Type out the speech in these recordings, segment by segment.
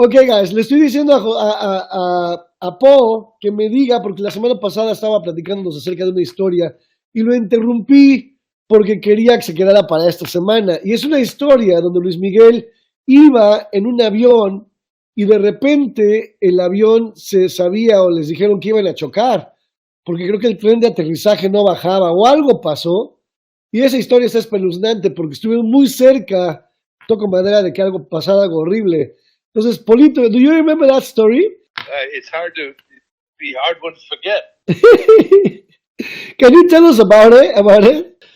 Ok, guys, le estoy diciendo a Paul que me diga, porque la semana pasada estaba platicándonos acerca de una historia y lo interrumpí porque quería que se quedara para esta semana. Y es una historia donde Luis Miguel iba en un avión y de repente el avión se sabía o les dijeron que iban a chocar, porque creo que el tren de aterrizaje no bajaba o algo pasó. Y esa historia está espeluznante porque estuvieron muy cerca, toco madera, de que algo pasara, algo horrible. Entonces, Polito, do you remember that story? It's be hard one to forget. Can you tell us about it?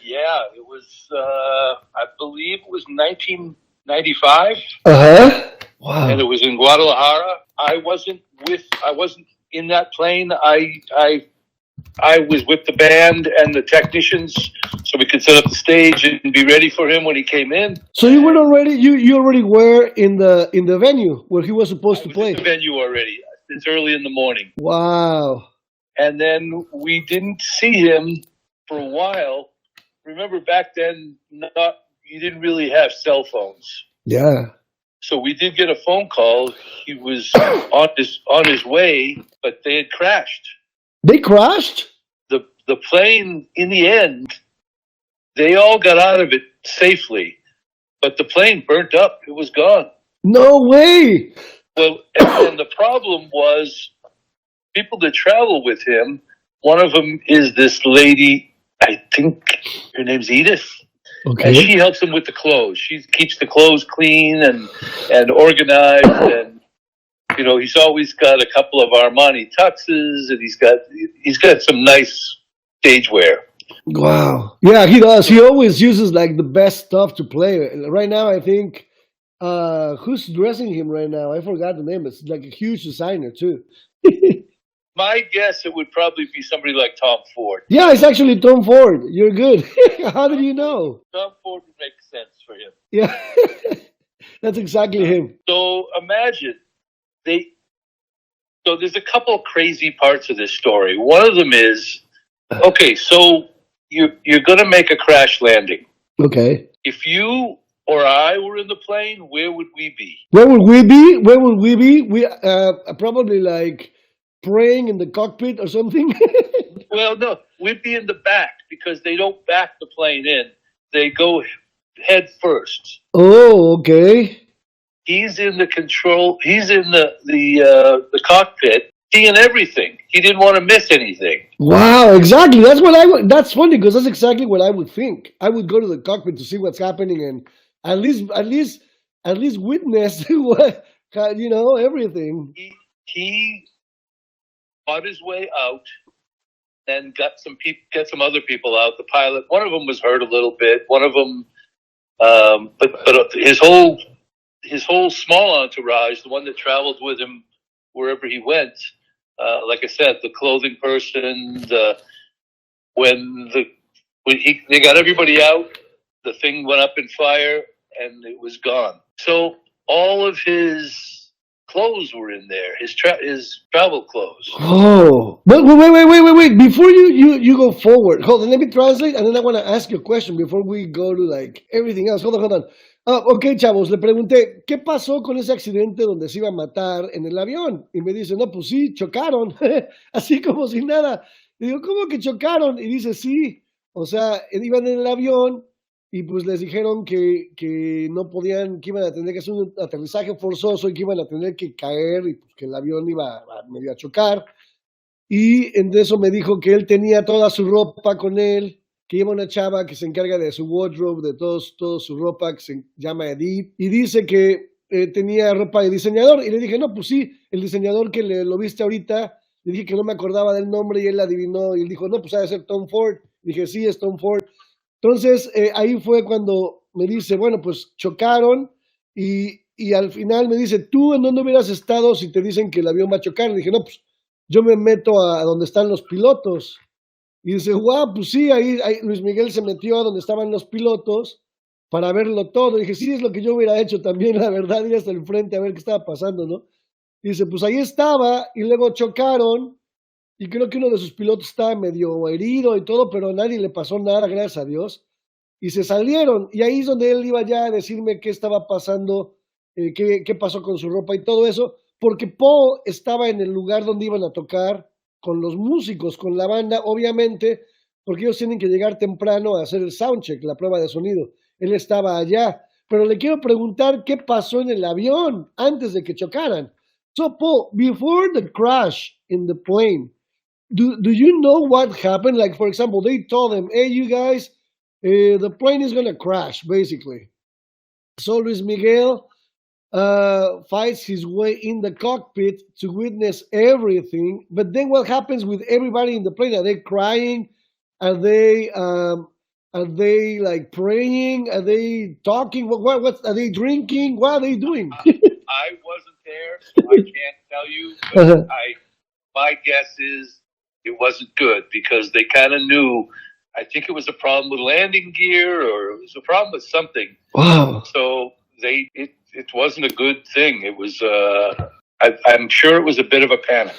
Yeah, it was, I believe it was 1995. Wow. And it was in Guadalajara. I wasn't in that plane. I was with the band and the technicians, so we could set up the stage and be ready for him when he came in. So you were already you already were in the venue where he was supposed to play. In the venue already. It's early in the morning. Wow. And then we didn't see him for a while. Remember back then, you didn't really have cell phones. Yeah. So we did get a phone call. He was on his way, but they had crashed. They crashed? The plane, in the end, they all got out of it safely, but the plane burnt up. It was gone. No way. Well, and the problem was people that travel with him. One of them is this lady, I think her name's Edith. Okay. And she helps him with the clothes. She keeps the clothes clean and organized, and you know, he's always got a couple of Armani tuxes, and he's got some nice stage wear. Wow. Yeah, he does. He always uses like the best stuff to play. Right now, I think who's dressing him right now? I forgot the name. It's like a huge designer too. My guess, it would probably be somebody like Tom Ford. Yeah, it's actually Tom Ford. You're good. How did you know? Tom Ford would make sense for him. Yeah, that's exactly him. So imagine so there's a couple of crazy parts of this story. One of them is, okay, so you're going to make a crash landing. Okay. If you or I were in the plane, where would we be? Where would we be? We probably like praying in the cockpit or something. Well, no, we'd be in the back because they don't back the plane in. They go head first. Oh, okay. He's in the control. He's in the cockpit, seeing everything. He didn't want to miss anything. Wow, exactly. That's what that's funny because that's exactly what I would think. I would go to the cockpit to see what's happening and at least witness what, you know, everything. He fought his way out and got some other people out. The pilot, one of them was hurt a little bit. One of them, but his whole small entourage, the one that traveled with him wherever he went, like I said, the clothing person, when they got everybody out, the thing went up in fire and it was gone. So all of his clothes were in there, his travel clothes. Oh, but wait! Before you go forward, hold on. Let me translate, and then I want to ask you a question before we go to like everything else. Hold on. Ok, chavos, le pregunté, ¿qué pasó con ese accidente donde se iba a matar en el avión? Y me dice, no, pues sí, chocaron, así como si nada. Y digo, ¿cómo que chocaron? Y dice, sí, o sea, iban en el avión y pues les dijeron que no podían, que iban a tener que hacer un aterrizaje forzoso y que iban a tener que caer y pues que el avión iba a medio a chocar. Y en eso me dijo que él tenía toda su ropa con él, que lleva una chava que se encarga de su wardrobe, de todo su ropa, que se llama Edith, y dice que tenía ropa de diseñador, y le dije, no, pues sí, el diseñador que lo viste ahorita, le dije que no me acordaba del nombre, y él adivinó, y él dijo, no, pues ha de ser Tom Ford, y dije, sí, es Tom Ford. Entonces, ahí fue cuando me dice, bueno, pues chocaron, y al final me dice, ¿tú en dónde hubieras estado si te dicen que el avión va a chocar? Y dije, no, pues yo me meto a donde están los pilotos. Y dice, guau, pues sí, ahí Luis Miguel se metió a donde estaban los pilotos para verlo todo. Y dije, sí, es lo que yo hubiera hecho también, la verdad, ir hasta el frente a ver qué estaba pasando, ¿no? Y dice, pues ahí estaba, y luego chocaron, y creo que uno de sus pilotos estaba medio herido y todo, pero a nadie le pasó nada, gracias a Dios. Y se salieron, y ahí es donde él iba ya a decirme qué estaba pasando qué pasó con su ropa y todo eso, porque Paul estaba en el lugar donde iban a tocar con los músicos, con la banda, obviamente, porque ellos tienen que llegar temprano a hacer el soundcheck, la prueba de sonido. Él estaba allá, pero le quiero preguntar qué pasó en el avión antes de que chocaran. So, Paul, before the crash in the plane, do you know what happened? Like, for example, they told them, hey, you guys, the plane is going to crash, basically. So Luis Miguel fights his way in the cockpit to witness everything. But then what happens with everybody in the plane? Are they crying? Are they like praying? Are they talking? What are they drinking? What are they doing? I wasn't there, so I can't tell you. But my guess is it wasn't good because they kind of knew. I think it was a problem with landing gear, or it was a problem with something. Wow. So it wasn't a good thing. It was. I'm sure it was a bit of a panic.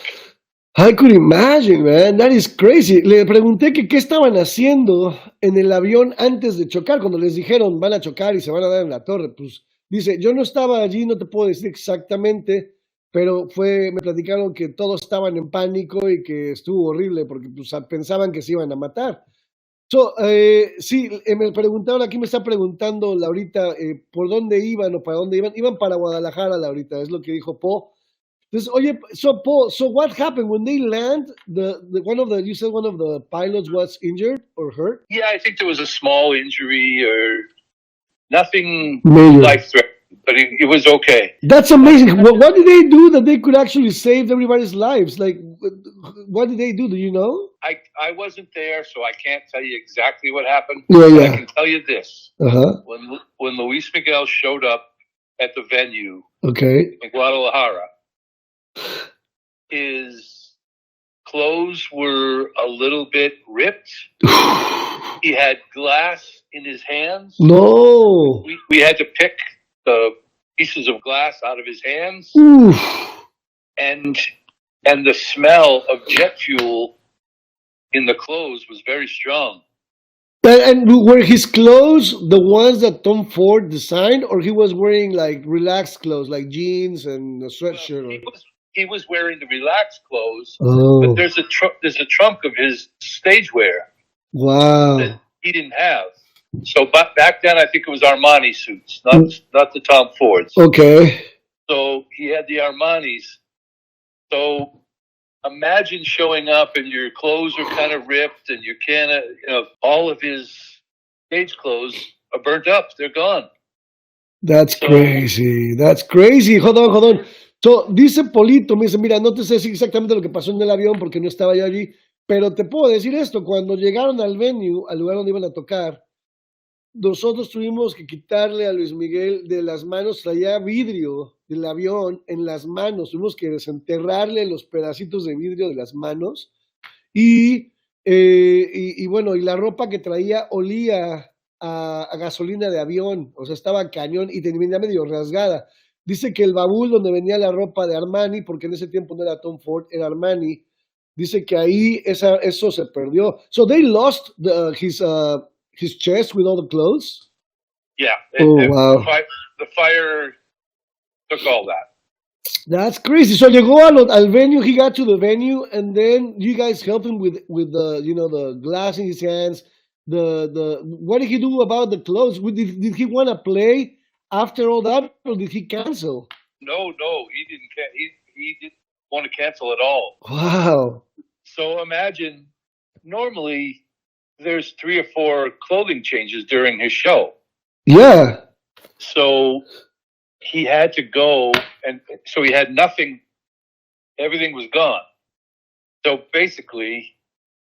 I could imagine, man. That is crazy. Le pregunté que qué estaban haciendo en el avión antes de chocar, cuando les dijeron van a chocar y se van a dar en la torre. Pues dice, yo no estaba allí, no te puedo decir exactamente, pero me platicaron que todos estaban en pánico y que estuvo horrible porque pues, pensaban que se iban a matar. So, sí, me preguntaron, aquí me está preguntando Laurita, ¿por dónde iban o para dónde iban? Iban para Guadalajara, Laurita, es lo que dijo Po. Entonces, oye, so Paul, so what happened when they land? You said one of the pilots was injured or hurt? Yeah, I think there was a small injury or nothing Major. life-threatening, but it was okay. That's amazing. What did they do that they could actually save everybody's lives? Like, what did they do? Do you know? I wasn't there, so I can't tell you exactly what happened. Yeah, but yeah. I can tell you this. Uh-huh. When Luis Miguel showed up at the venue Okay. in Guadalajara, his clothes were a little bit ripped. He had glass in his hands. No. We had to pick the pieces of glass out of his hands. Oof. And the smell of jet fuel in the clothes was very strong. And were his clothes the ones that Tom Ford designed, or he was wearing like relaxed clothes, like jeans and a sweatshirt? Well, he was wearing the relaxed clothes, Oh. but there's a trunk of his stage wear. Wow. That he didn't have. So back then, I think it was Armani suits, not the Tom Fords. Okay. So he had the Armanis. So imagine showing up and your clothes are kind of ripped and you can't, all of his stage clothes are burnt up. They're gone. That's crazy. That's crazy. Hold on. So, dice Polito, me dice, mira, no te sé decir exactamente lo que pasó en el avión porque no estaba yo allí, pero te puedo decir esto, cuando llegaron al venue, al lugar donde iban a tocar, nosotros tuvimos que quitarle a Luis Miguel de las manos, traía vidrio del avión en las manos, tuvimos que desenterrarle los pedacitos de vidrio de las manos y bueno, y la ropa que traía olía a gasolina de avión, o sea, estaba cañón y venía medio rasgada. Dice que el baúl donde venía la ropa de Armani, porque en ese tiempo no era Tom Ford, era Armani, dice que ahí eso se perdió. So they lost his chest with all the clothes? Yeah. Wow. The fire took all that. That's crazy. So llegó al venue, he got to the venue, and then you guys helped him with the, the glass in his hands. What did he do about the clothes? Did he want to play after all that, or did he cancel? No, he didn't. He didn't want to cancel at all. Wow. So imagine, normally there's 3 or 4 clothing changes during his show. Yeah. So he had to go, and so he had nothing. Everything was gone. So basically,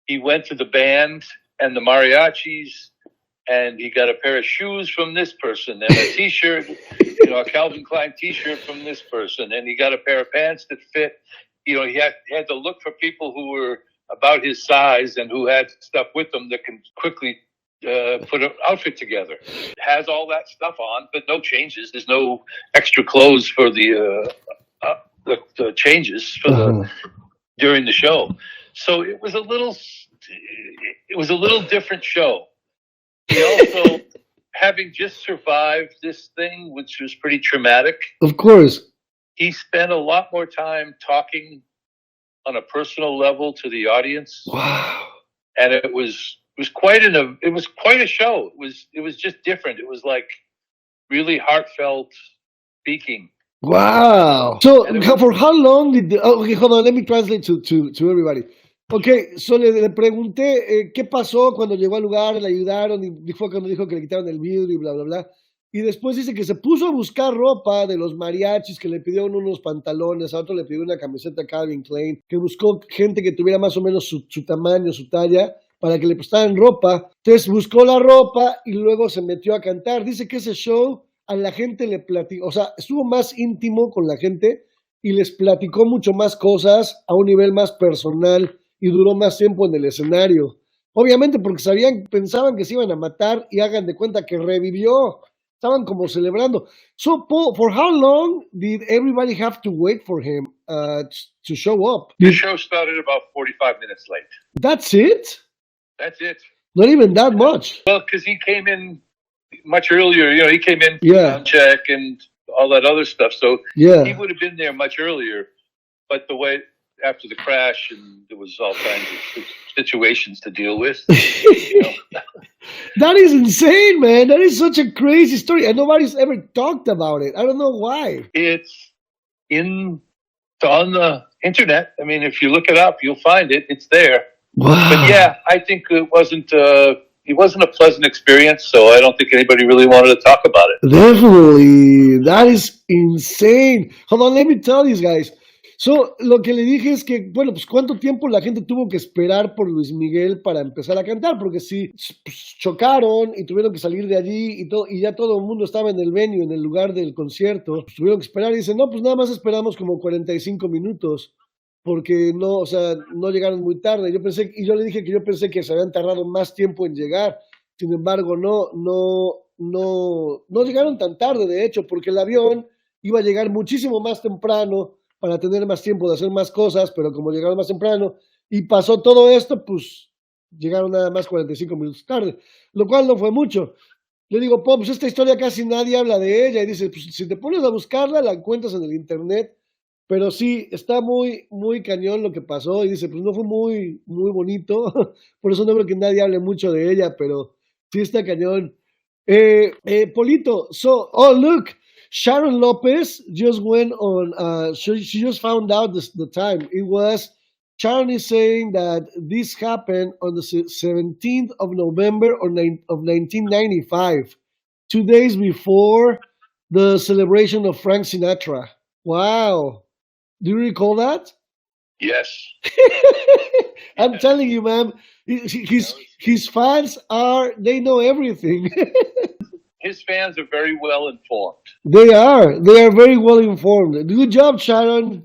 he went to the band and the mariachis, and he got a pair of shoes from this person and a T-shirt, a Calvin Klein T-shirt from this person, and he got a pair of pants that fit. He had to look for people who were about his size and who had stuff with them that can quickly put an outfit together. Has all that stuff on, but no changes. There's no extra clothes for the changes for during the show. So it was a little different show. He also having just survived this thing, which was pretty traumatic. Of course. He spent a lot more time talking on a personal level to the audience. Wow. And it was quite a show. It was just different. It was like really heartfelt speaking. Wow. So for how long did okay, hold on, let me translate to everybody. Okay, so le pregunté qué pasó cuando llegó al lugar, le ayudaron y fue cuando dijo que le quitaron el vidrio y bla, bla, bla. Y después dice que se puso a buscar ropa de los mariachis, que le pidieron unos pantalones, a otro le pidió una camiseta Calvin Klein, que buscó gente que tuviera más o menos su tamaño, su talla, para que le prestaran ropa. Entonces buscó la ropa y luego se metió a cantar. Dice que ese show a la gente le platicó, o sea, estuvo más íntimo con la gente y les platicó mucho más cosas a un nivel más personal y duró más tiempo en el escenario. Obviamente porque pensaban que se iban a matar y hagan de cuenta que revivió. Estaban como celebrando. So, Paul, for how long did everybody have to wait for him to show up? The show started about 45 minutes late. That's it? That's it. Not even that much. Well, because he came in much earlier. You know, he came in sound check and all that other stuff. So he would have been there much earlier. But the way after the crash, and there was all kinds of situations to deal with. You know. That is insane, man. That is such a crazy story, and nobody's ever talked about it. I don't know why. It's on the internet. I mean, if you look it up, you'll find it. It's there. Wow. But yeah, I think it wasn't a pleasant experience, so I don't think anybody really wanted to talk about it. Definitely. That is insane. Hold on, let me tell these guys. So, lo que le dije es que, bueno, pues cuánto tiempo la gente tuvo que esperar por Luis Miguel para empezar a cantar, porque si pues, chocaron y tuvieron que salir de allí y ya todo el mundo estaba en el venue, en el lugar del concierto, pues tuvieron que esperar y dicen, no, pues nada más esperamos como 45 minutos, porque no, o sea, no llegaron muy tarde. Yo le dije que yo pensé que se habían tardado más tiempo en llegar, sin embargo, no llegaron tan tarde, de hecho, porque el avión iba a llegar muchísimo más temprano para tener más tiempo de hacer más cosas, pero como llegaron más temprano y pasó todo esto, pues llegaron nada más 45 minutos tarde, lo cual no fue mucho. Le digo, pues esta historia casi nadie habla de ella, y dice, pues si te pones a buscarla, la encuentras en el internet, pero sí, está muy, muy cañón lo que pasó, y dice, pues no fue muy, muy bonito, por eso no creo que nadie hable mucho de ella, pero sí está cañón. Polito, look, Sharon Lopez just went on, she just found out the time. It was, Sharon is saying that this happened on the 17th of November of 1995, 2 days before the celebration of Frank Sinatra. Wow. Do you recall that? Yes. I'm telling you, man, his fans they know everything. His fans are very well informed. They are very well informed. Good job, Sharon.